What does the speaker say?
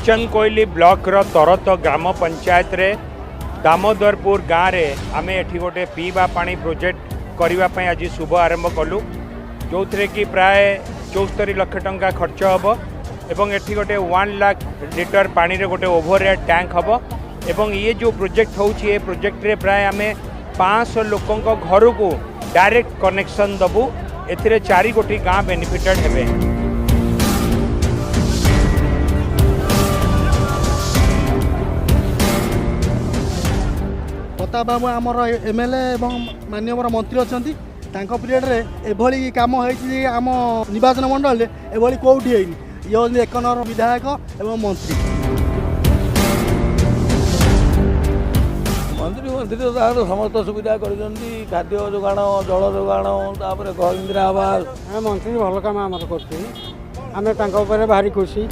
नीचन कोइली ब्लॉक रो तरत ग्राम पंचायत रे दामोदरपुर गाँव में आम एठी गोटे पीवा पानी प्रोजेक्ट करने आज शुभ आरंभ कलु जो थे कि प्राय 74 लाख टंका खर्च हम एवं एठी गोटे 1 लाख लिटर पानी रे गोटे ओवरहेड टैंक हम एवं ये जो प्रोजेक्ट होची ये प्रोजेक्ट रे प्राय आम 500 लोकों घर को डायरेक्ट कनेक्शन दबू एथिरे 4 गोटी गाँव बेनिफिटेड हेबे। प्रताप बाबू आमर एमएलए एवं माननीय मंत्री अच्छा पीरियड रे एभली काम होती आम निर्वाचन मंडल एभली कौटी है ये हूँ 1 नंबर विधायक एवं मंत्री मंत्री तो समस्त सुविधा कर खाद्य जोगाण जल जोगाण इंदिरा आवास मंत्री भल कम आम कर भारी खुशी।